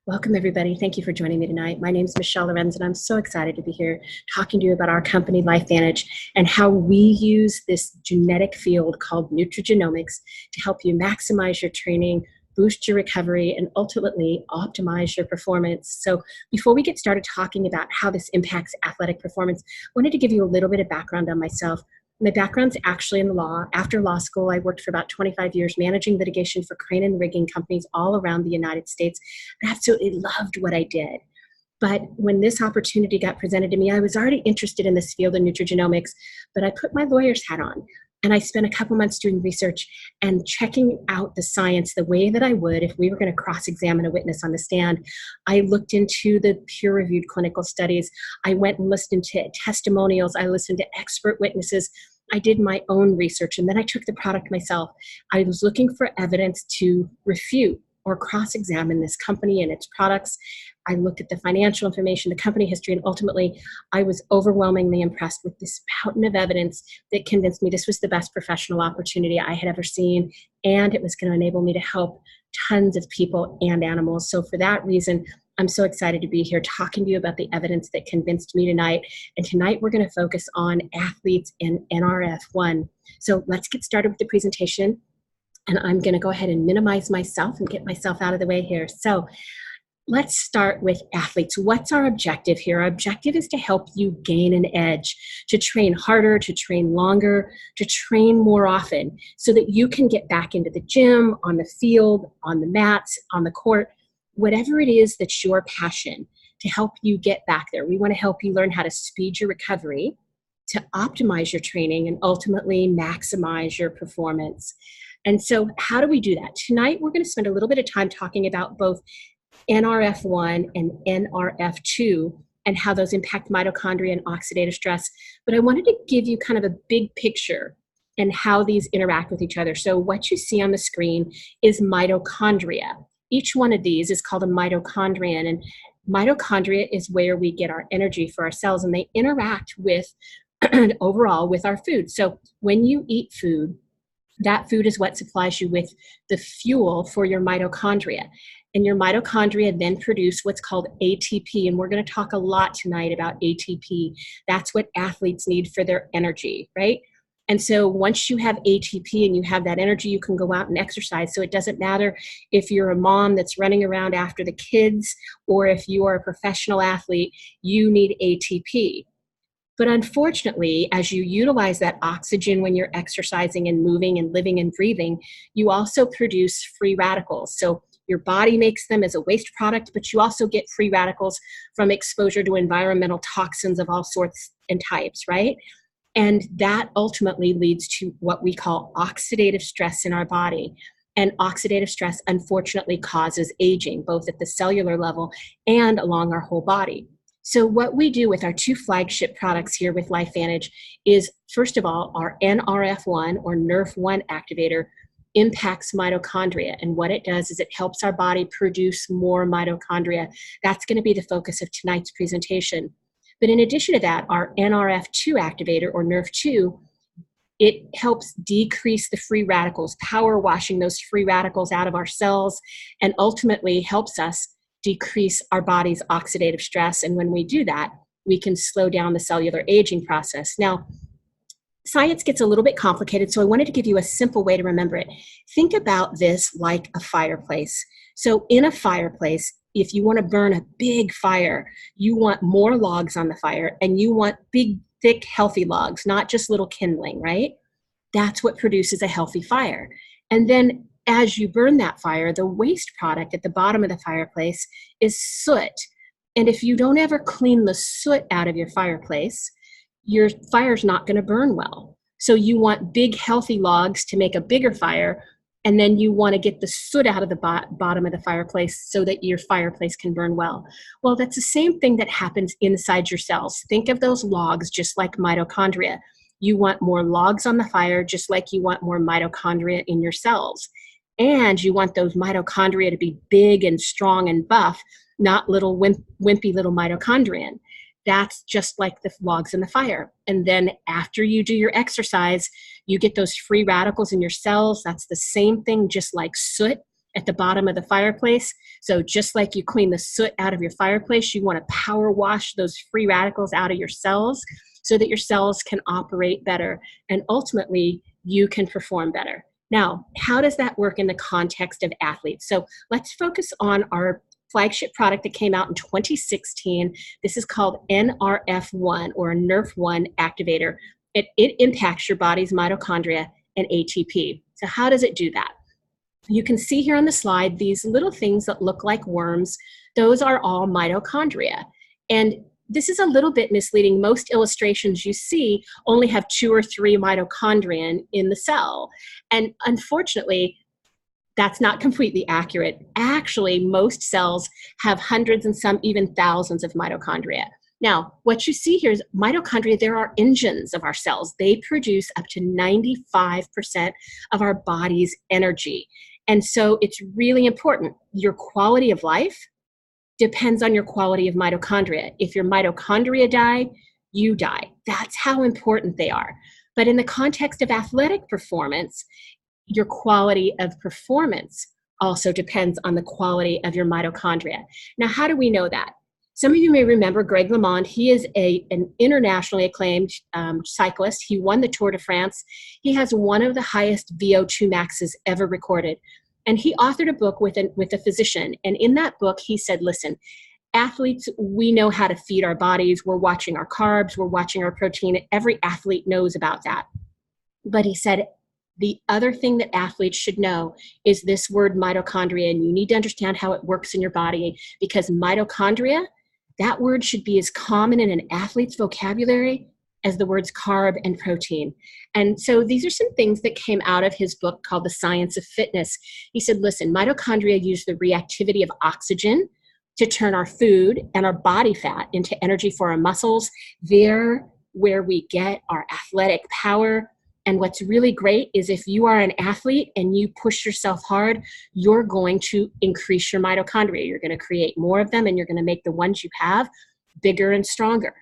Welcome, everybody. Thank you for joining me tonight. My name is Michelle Lorenz, and I'm so excited to be here talking to you about our company, LifeVantage, and how we use this genetic field called nutrigenomics to help you maximize your training, boost your recovery, and ultimately optimize your performance. So before we get started talking about how this impacts athletic performance, I wanted to give you a little bit of background on myself. My background's actually in the law. After law school, I worked for about 25 years managing litigation for crane and rigging companies all around the United States. I absolutely loved what I did. But when this opportunity got presented to me, I was already interested in this field of nutrigenomics, but I put my lawyer's hat on and I spent a couple months doing research and checking out the science the way that I would if we were going to cross-examine a witness on the stand. I looked into the peer-reviewed clinical studies. I went and listened to testimonials. I listened to expert witnesses. I did my own research, and then I took the product myself. I was looking for evidence to refute or cross-examine this company and its products. I looked at the financial information, the company history, and ultimately I was overwhelmingly impressed with this mountain of evidence that convinced me this was the best professional opportunity I had ever seen, and it was going to enable me to help tons of people and animals. So for that reason, I'm so excited to be here talking to you about the evidence that convinced me tonight. And tonight we're going to focus on athletes in NRF1. So let's get started with the presentation. And I'm going to go ahead and minimize myself and get myself out of the way here. So let's start with athletes. What's our objective here? Our objective is to help you gain an edge, to train harder, to train longer, to train more often so that you can get back into the gym, on the field, on the mats, on the court, whatever it is that's your passion, to help you get back there. We want to help you learn how to speed your recovery, to optimize your training, and ultimately maximize your performance. And so how do we do that? Tonight, we're going to spend a little bit of time talking about both NRF1 and NRF2 and how those impact mitochondria and oxidative stress. But I wanted to give you kind of a big picture and how these interact with each other. So what you see on the screen is mitochondria. Each one of these is called a mitochondrion, and mitochondria is where we get our energy for our cells, and they interact with overall with our food. So when you eat food, that food is what supplies you with the fuel for your mitochondria. And your mitochondria then produce what's called ATP. And we're going to talk a lot tonight about ATP. That's what athletes need for their energy, right? And so once you have ATP and you have that energy, you can go out and exercise. So it doesn't matter if you're a mom that's running around after the kids or if you are a professional athlete, you need ATP. But unfortunately, as you utilize that oxygen when you're exercising and moving and living and breathing, you also produce free radicals. So your body makes them as a waste product, but you also get free radicals from exposure to environmental toxins of all sorts and types, right? And that ultimately leads to what we call oxidative stress in our body. And oxidative stress, unfortunately, causes aging, both at the cellular level and along our whole body. So what we do with our two flagship products here with LifeVantage is, first of all, our NRF1 or NRF1 activator impacts mitochondria. And what it does is it helps our body produce more mitochondria. That's going to be the focus of tonight's presentation. But in addition to that, our NRF2 activator or NRF2, it helps decrease the free radicals, power washing those free radicals out of our cells, and ultimately helps us decrease our body's oxidative stress. And when we do that, we can slow down the cellular aging process. Now, science gets a little bit complicated, so I wanted to give you a simple way to remember it. Think about this like a fireplace. So in a fireplace, if you want to burn a big fire, you want more logs on the fire, and you want big, thick, healthy logs, not just little kindling, right? That's what produces a healthy fire. And then as you burn that fire, the waste product at the bottom of the fireplace is soot. And if you don't ever clean the soot out of your fireplace, your fire's not going to burn well. So you want big, healthy logs to make a bigger fire, and then you want to get the soot out of the bottom of the fireplace so that your fireplace can burn well. Well, that's the same thing that happens inside your cells. Think of those logs just like mitochondria. You want more logs on the fire just like you want more mitochondria in your cells. And you want those mitochondria to be big and strong and buff, not little wimpy little mitochondrion. That's just like the logs in the fire. And then after you do your exercise, you get those free radicals in your cells. That's the same thing, just like soot at the bottom of the fireplace. So just like you clean the soot out of your fireplace, you want to power wash those free radicals out of your cells so that your cells can operate better and ultimately you can perform better. Now, how does that work in the context of athletes? So let's focus on our flagship product that came out in 2016. This is called NRF1 or NRF1 activator. It impacts your body's mitochondria and ATP. So how does it do that? You can see here on the slide these little things that look like worms. Those are all mitochondria. And this is a little bit misleading. Most illustrations you see only have 2 or 3 mitochondria in the cell. And unfortunately, that's not completely accurate. Actually, most cells have hundreds and some even thousands of mitochondria. Now, what you see here is mitochondria, there are engines of our cells. They produce up to 95% of our body's energy. And so it's really important. Your quality of life depends on your quality of mitochondria. If your mitochondria die, you die. That's how important they are. But in the context of athletic performance, your quality of performance also depends on the quality of your mitochondria. Now, how do we know that? Some of you may remember Greg LeMond. He is an internationally acclaimed cyclist. He won the Tour de France. He has one of the highest VO2 maxes ever recorded. And he authored a book with a physician. And in that book, he said, listen, athletes, we know how to feed our bodies. We're watching our carbs. We're watching our protein. Every athlete knows about that. But he said, the other thing that athletes should know is this word mitochondria. And you need to understand how it works in your body, because mitochondria, that word should be as common in an athlete's vocabulary as the words carb and protein. And so these are some things that came out of his book called The Science of Fitness. He said, listen, mitochondria use the reactivity of oxygen to turn our food and our body fat into energy for our muscles. They're where we get our athletic power. And what's really great is if you are an athlete and you push yourself hard, you're going to increase your mitochondria. You're going to create more of them, and you're going to make the ones you have bigger and stronger.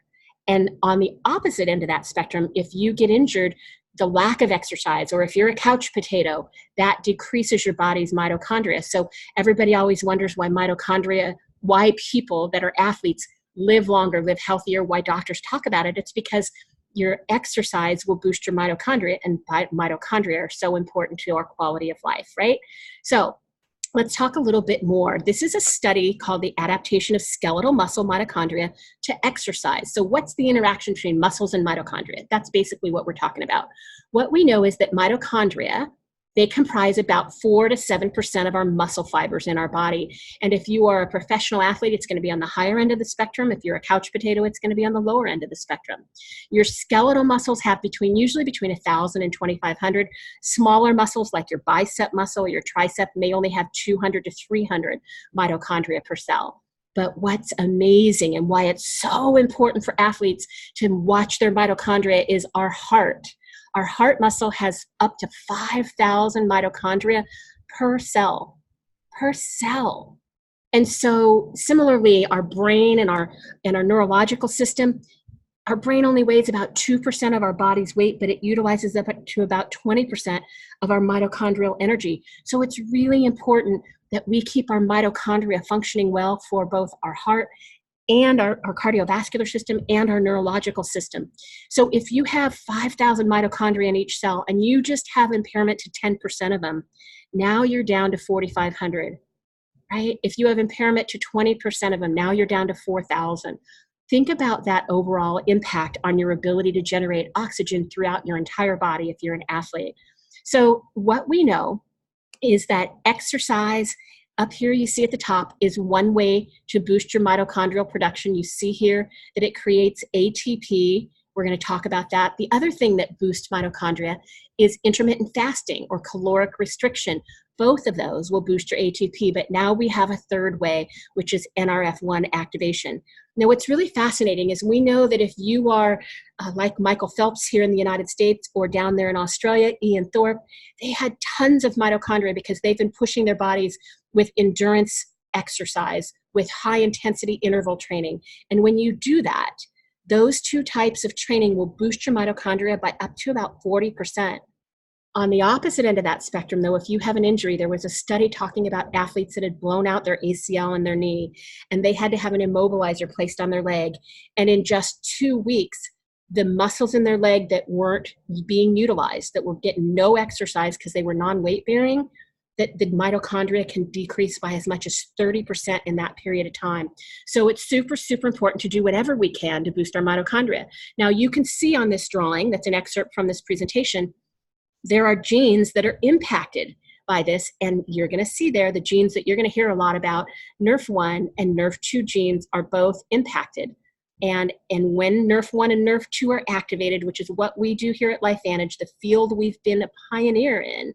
And on the opposite end of that spectrum, if you get injured, the lack of exercise, or if you're a couch potato, that decreases your body's mitochondria. So everybody always wonders why people that are athletes live longer, live healthier, why doctors talk about it. It's because your exercise will boost your mitochondria, and mitochondria are so important to our quality of life, right? So let's talk a little bit more. This is a study called the adaptation of skeletal muscle mitochondria to exercise. So what's the interaction between muscles and mitochondria? That's basically what we're talking about. What we know is that mitochondria, they comprise about 4 to 7% of our muscle fibers in our body. And if you are a professional athlete, it's going to be on the higher end of the spectrum. If you're a couch potato, it's going to be on the lower end of the spectrum. Your skeletal muscles have usually between 1,000 and 2,500. Smaller muscles like your bicep muscle or your tricep may only have 200 to 300 mitochondria per cell. But what's amazing and why it's so important for athletes to watch their mitochondria is our heart. Our heart muscle has up to 5,000 mitochondria per cell. And so similarly, our brain and our neurological system, our brain only weighs about 2% of our body's weight, but it utilizes up to about 20% of our mitochondrial energy. So it's really important that we keep our mitochondria functioning well for both our heart and our cardiovascular system and our neurological system. So if you have 5,000 mitochondria in each cell and you just have impairment to 10% of them, now you're down to 4,500, right? If you have impairment to 20% of them, now you're down to 4,000. Think about that overall impact on your ability to generate oxygen throughout your entire body if you're an athlete. So what we know is that exercise, up here you see at the top, is one way to boost your mitochondrial production. You see here that it creates ATP. We're going to talk about that. The other thing that boosts mitochondria is intermittent fasting or caloric restriction. Both of those will boost your ATP, but now we have a third way, which is NRF1 activation. Now, what's really fascinating is we know that if you are like Michael Phelps here in the United States or down there in Australia, Ian Thorpe, they had tons of mitochondria because they've been pushing their bodies with endurance exercise, with high intensity interval training. And when you do that, those two types of training will boost your mitochondria by up to about 40%. On the opposite end of that spectrum, though, if you have an injury, there was a study talking about athletes that had blown out their ACL in their knee, and they had to have an immobilizer placed on their leg. And in just 2 weeks, the muscles in their leg that weren't being utilized, that were getting no exercise because they were non-weight bearing, that the mitochondria can decrease by as much as 30% in that period of time. So it's super, super important to do whatever we can to boost our mitochondria. Now, you can see on this drawing, that's an excerpt from this presentation, there are genes that are impacted by this, and you're going to see there the genes that you're going to hear a lot about. NRF1 and NRF2 genes are both impacted. And when NRF1 and NRF2 are activated, which is what we do here at LifeVantage, the field we've been a pioneer in,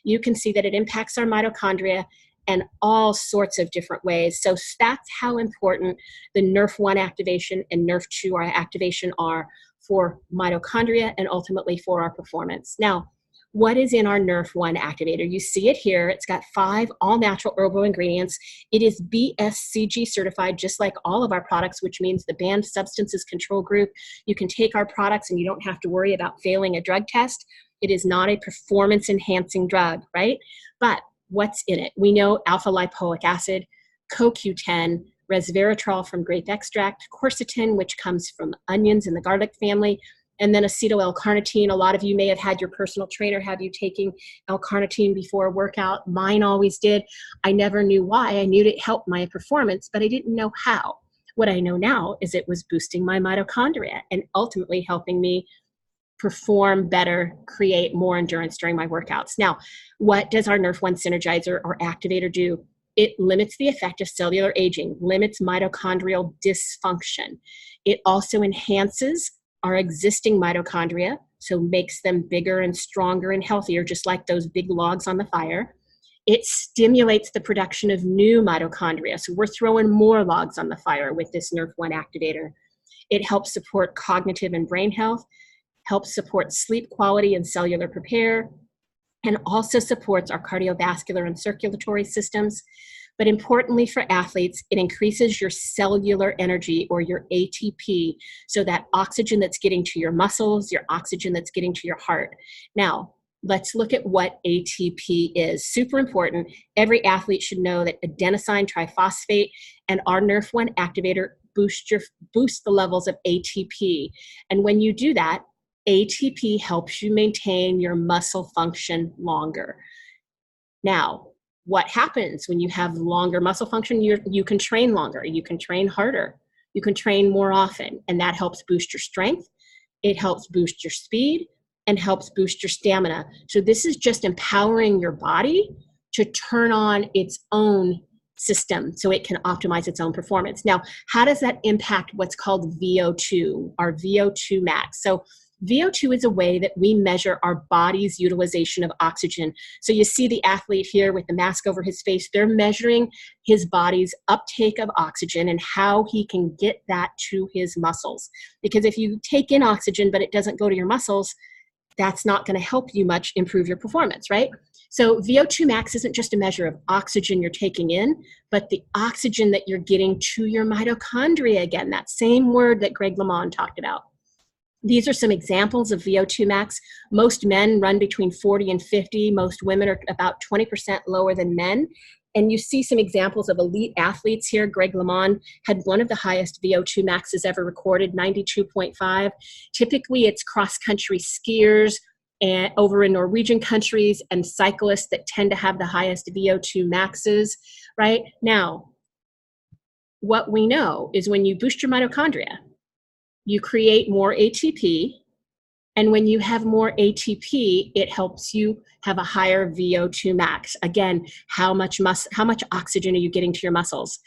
you can see that it impacts our mitochondria in all sorts of different ways. So that's how important the NRF1 activation and NRF2 activation are for mitochondria and ultimately for our performance. Now, what is in our NRF1 activator? You see it here. It's got 5 all-natural herbal ingredients. It is BSCG certified, just like all of our products, which means the Banned Substances Control Group. You can take our products and you don't have to worry about failing a drug test. It is not a performance-enhancing drug, right? But what's in it? We know alpha-lipoic acid, CoQ10, resveratrol from grape extract, quercetin, which comes from onions in the garlic family, and then acetyl L-carnitine. A lot of you may have had your personal trainer have you taking L-carnitine before a workout. Mine always did. I never knew why. I knew it helped my performance, but I didn't know how. What I know now is it was boosting my mitochondria and ultimately helping me perform better, create more endurance during my workouts. Now, what does our NRF1 synergizer or activator do? It limits the effect of cellular aging, limits mitochondrial dysfunction. It also enhances our existing mitochondria, so makes them bigger and stronger and healthier, just like those big logs on the fire. It stimulates the production of new mitochondria, so we're throwing more logs on the fire with this NRF1 activator. It helps support cognitive and brain health, helps support sleep quality and cellular repair, and also supports our cardiovascular and circulatory systems. But importantly for athletes, it increases your cellular energy, or your ATP, so that oxygen that's getting to your muscles, your oxygen that's getting to your heart. Now, let's look at what ATP is. Super important. Every athlete should know that adenosine triphosphate and our NRF1 activator boost the levels of ATP. And when you do that, ATP helps you maintain your muscle function longer. Now, what happens when you have longer muscle function? You can train longer, you can train harder, you can train more often, and that helps boost your strength, it helps boost your speed, and helps boost your stamina. So this is just empowering your body to turn on its own system so it can optimize its own performance. Now, how does that impact what's called VO2, our VO2 max? So VO2 is a way that we measure our body's utilization of oxygen. So you see the athlete here with the mask over his face. They're measuring his body's uptake of oxygen and how he can get that to his muscles. Because if you take in oxygen but it doesn't go to your muscles, that's not going to help you much improve your performance, right? So VO2 max isn't just a measure of oxygen you're taking in, but the oxygen that you're getting to your mitochondria. Again, that same word that Greg LeMond talked about. These are some examples of VO2 max. Most men run between 40 and 50. Most women are about 20% lower than men. And you see some examples of elite athletes here. Greg LeMond had one of the highest VO2 maxes ever recorded, 92.5. Typically, it's cross-country skiers and over in Norwegian countries and cyclists that tend to have the highest VO2 maxes, right? Now, what we know is when you boost your mitochondria, you create more ATP, and when you have more ATP, it helps you have a higher VO2 max. Again, how much oxygen are you getting to your muscles?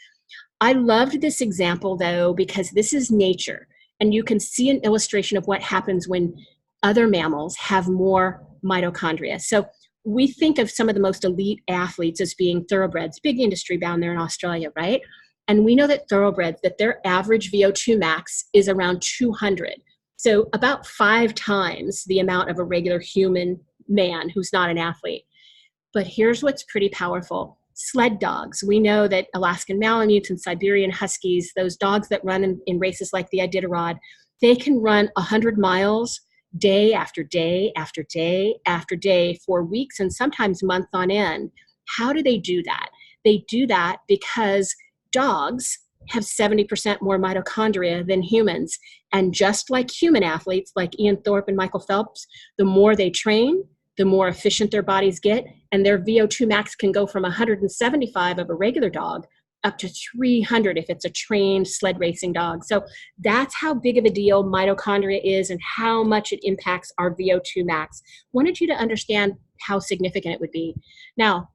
I loved this example though, because this is nature, and you can see an illustration of what happens when other mammals have more mitochondria. So we think of some of the most elite athletes as being thoroughbreds, big industry down there in Australia, right? And we know that thoroughbreds, that their average VO2 max is around 200. So about 5 times the amount of a regular human man who's not an athlete. But here's what's pretty powerful. Sled dogs. We know that Alaskan Malamutes and Siberian Huskies, those dogs that run in races like the Iditarod, they can run 100 miles day after day after day after day for weeks and sometimes months on end. How do they do that? They do that because dogs have 70% more mitochondria than humans. And just like human athletes, like Ian Thorpe and Michael Phelps, the more they train, the more efficient their bodies get, and their VO2 max can go from 175 of a regular dog up to 300 if it's a trained sled racing dog. So that's how big of a deal mitochondria is and how much it impacts our VO2 max. Wanted you to understand how significant it would be. Now,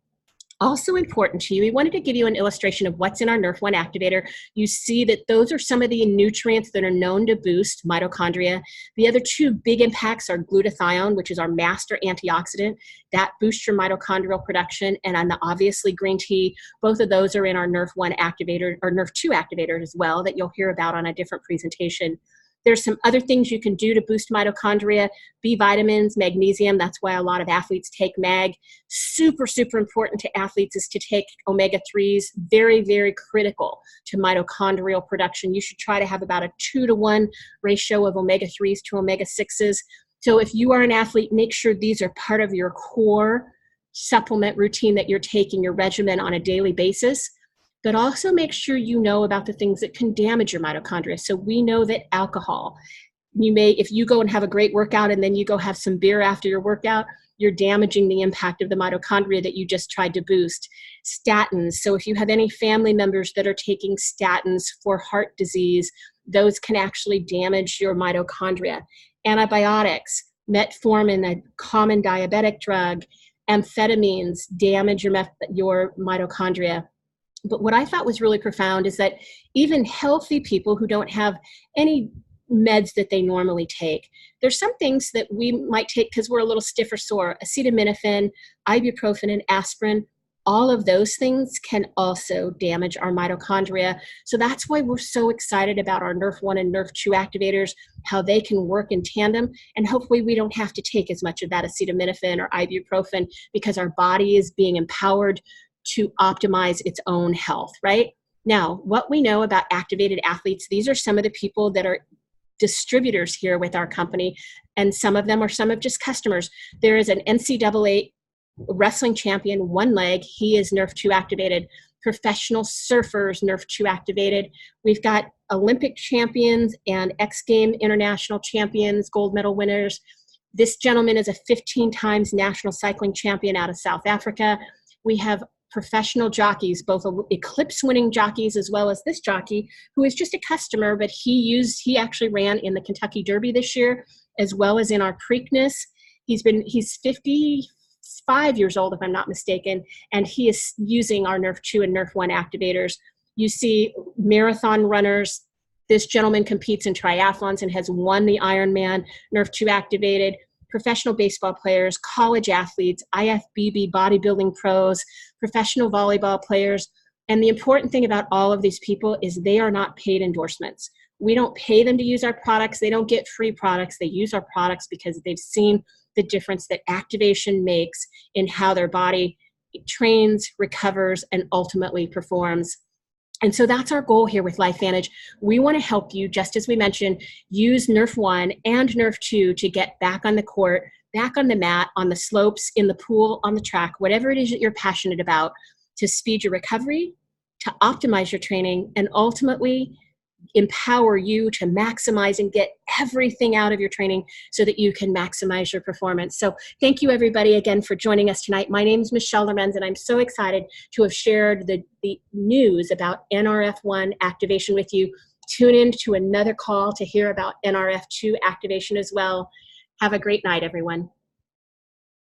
also important to you, we wanted to give you an illustration of what's in our NRF1 activator. You see that those are some of the nutrients that are known to boost mitochondria. The other two big impacts are glutathione, which is our master antioxidant. That boosts your mitochondrial production. And on the obviously green tea, both of those are in our NRF1 activator or NRF2 activator as well that you'll hear about on a different presentation. There's some other things you can do to boost mitochondria, B vitamins, magnesium. That's why a lot of athletes take mag. Super, super important to athletes is to take omega-3s. Very, very critical to mitochondrial production. You should try to have about a 2-to-1 ratio of omega-3s to omega-6s. So if you are an athlete, make sure these are part of your core supplement routine that you're taking, your regimen on a daily basis. But also make sure you know about the things that can damage your mitochondria. So we know that alcohol, if you go and have a great workout and then you go have some beer after your workout, you're damaging the impact of the mitochondria that you just tried to boost. Statins, so if you have any family members that are taking statins for heart disease, those can actually damage your mitochondria. Antibiotics, metformin, a common diabetic drug, amphetamines damage your mitochondria. But what I thought was really profound is that even healthy people who don't have any meds that they normally take, there's some things that we might take because we're a little stiff or sore. Acetaminophen, ibuprofen, and aspirin, all of those things can also damage our mitochondria. So that's why we're so excited about our NRF1 and NRF2 activators, how they can work in tandem. And hopefully we don't have to take as much of that acetaminophen or ibuprofen because our body is being empowered to optimize its own health, right? Now, what we know about activated athletes, these are some of the people that are distributors here with our company, and some of them are some of just customers. There is an NCAA wrestling champion, one leg, he is NRF2 activated. Professional surfers, NRF2 activated. We've got Olympic champions and X Game international champions, gold medal winners. This gentleman is a 15 times national cycling champion out of South Africa. We have professional jockeys, both Eclipse winning jockeys as well as this jockey who is just a customer, but he actually ran in the Kentucky Derby this year as well as in our Preakness. He's 55 years old if I'm not mistaken, and he is using our NRF2 and NRF1 activators. You see marathon runners. This gentleman competes in triathlons and has won the Ironman, NRF2 activated. Professional baseball players, college athletes, IFBB bodybuilding pros, professional volleyball players. And the important thing about all of these people is they are not paid endorsements. We don't pay them to use our products. They don't get free products. They use our products because they've seen the difference that activation makes in how their body trains, recovers, and ultimately performs. And so that's our goal here with LifeVantage. We want to help you, just as we mentioned, use NRF1 and NRF2 to get back on the court, back on the mat, on the slopes, in the pool, on the track, whatever it is that you're passionate about, to speed your recovery, to optimize your training, and ultimately empower you to maximize and get everything out of your training so that you can maximize your performance. So thank you everybody again for joining us tonight. My name is Michelle Lorenz, and I'm so excited to have shared the news about NRF1 activation with you. Tune in to another call to hear about NRF2 activation as well. Have a great night, everyone.